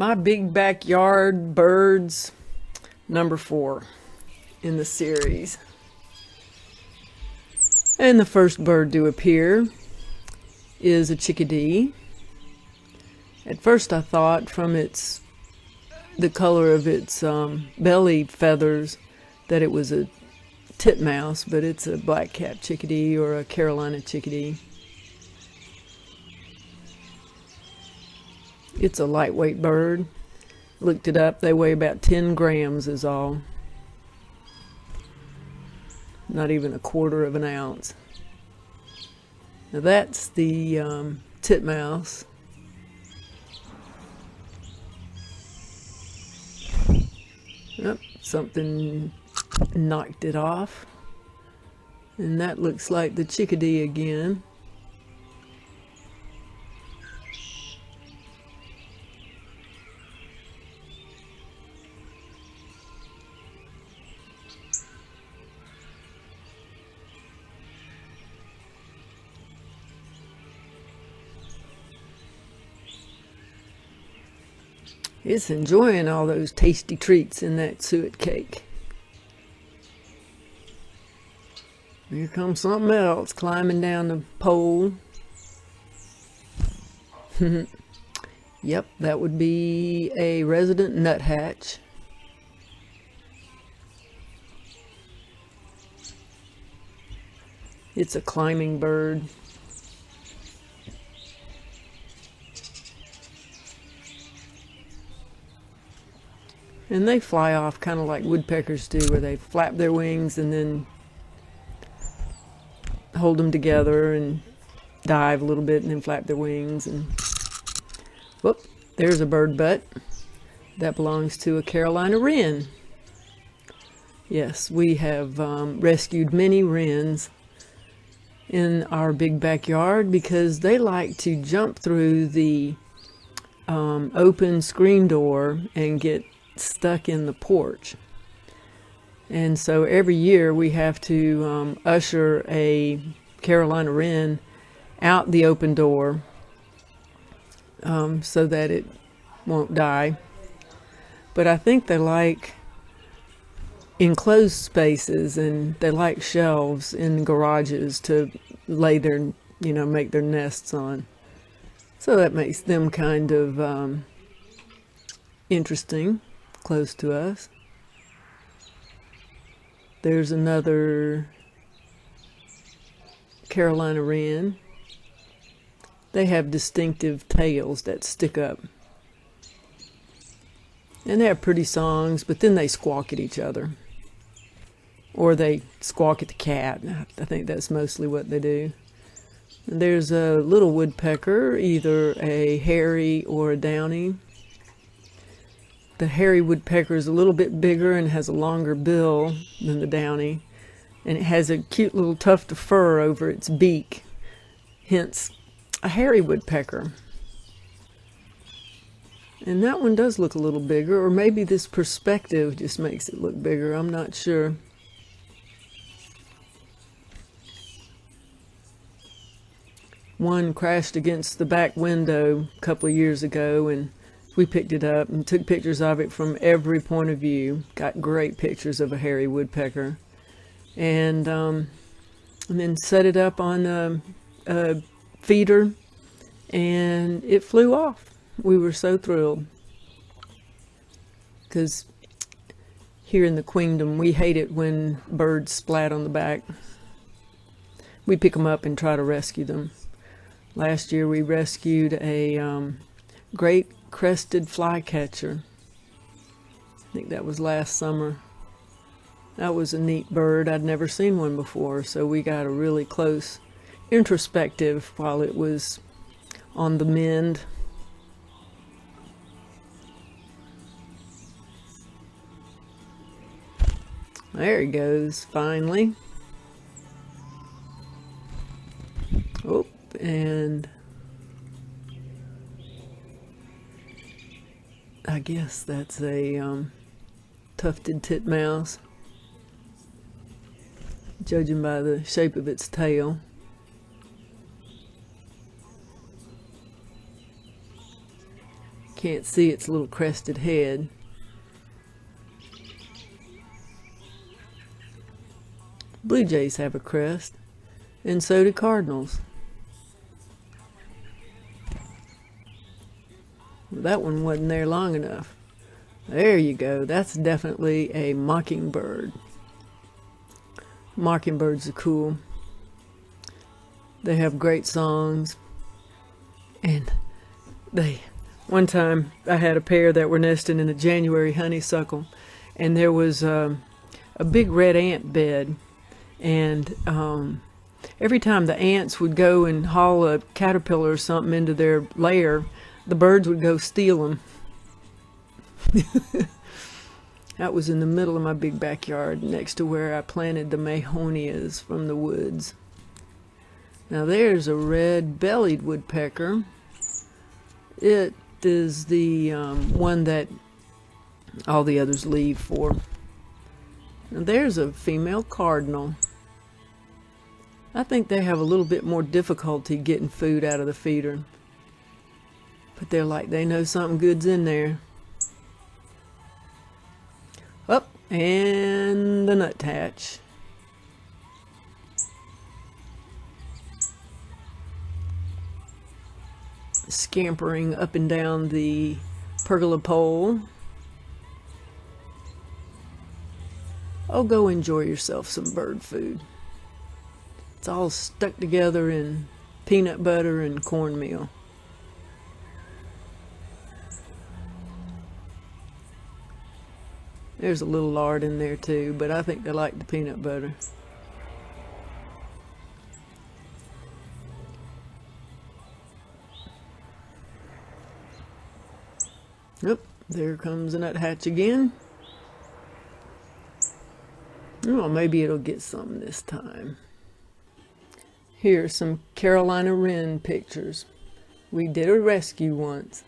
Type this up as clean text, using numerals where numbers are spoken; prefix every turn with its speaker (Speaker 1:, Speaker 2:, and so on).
Speaker 1: My big backyard birds, number 4 in the series. And the first bird to appear is a chickadee. At first I thought from the color of its belly feathers that it was a titmouse, but it's a black-capped chickadee or a Carolina chickadee. It's a lightweight bird. Looked it up, they weigh about 10 grams is all. Not even a quarter of an ounce. Now that's the titmouse. Yep, something knocked it off. And that looks like the chickadee again. It's enjoying all those tasty treats in that suet cake. Here comes something else climbing down the pole. Yep, that would be a resident nuthatch. It's a climbing bird. And they fly off kind of like woodpeckers do, where they flap their wings and then hold them together and dive a little bit and then flap their wings. And whoop, there's a bird butt. That belongs to a Carolina wren. Yes, we have rescued many wrens in our big backyard because they like to jump through the open screen door and get stuck in the porch. And so every year we have to usher a Carolina wren out the open door so that it won't die. But I think they like enclosed spaces and they like shelves in garages to lay their, make their nests on. So that makes them kind of interesting, close to us. There's another Carolina wren. They have distinctive tails that stick up. And they have pretty songs, but then they squawk at each other. Or they squawk at the cat. I think that's mostly what they do. And there's a little woodpecker, either a hairy or a downy. The hairy woodpecker is a little bit bigger and has a longer bill than the downy. And it has a cute little tuft of fur over its beak. Hence, a hairy woodpecker. And that one does look a little bigger, or maybe this perspective just makes it look bigger. I'm not sure. One crashed against the back window a couple of years ago, and we picked it up and took pictures of it from every point of view. Got great pictures of a hairy woodpecker. And then set it up on a feeder, and it flew off. We were so thrilled. Because here in the Queendom, we hate it when birds splat on the back. We pick them up and try to rescue them. Last year we rescued a great crested flycatcher. I think that was last summer. That was a neat bird. I'd never seen one before, so we got a really close introspective while it was on the mend. There he goes, finally. Oh, and I guess that's a tufted titmouse, judging by the shape of its tail. Can't see its little crested head. Blue jays have a crest, and so do cardinals. That one wasn't there long enough. There you go. That's definitely a mockingbird. Mockingbirds are cool. They have great songs. And one time I had a pair that were nesting in a January honeysuckle, and there was a big red ant bed. And every time the ants would go and haul a caterpillar or something into their lair, the birds would go steal them. That was in the middle of my big backyard next to where I planted the mayhonias from the woods. Now there's a red-bellied woodpecker. It is the one that all the others leave for. Now there's a female cardinal. I think they have a little bit more difficulty getting food out of the feeder. But they're like they know something good's in there. Up, and the nuthatch. Scampering up and down the pergola pole. Oh, go enjoy yourself some bird food. It's all stuck together in peanut butter and cornmeal. There's a little lard in there too, but I think they like the peanut butter. Yep, there comes the nuthatch again. Oh, maybe it'll get some this time. Here are some Carolina wren pictures. We did a rescue once.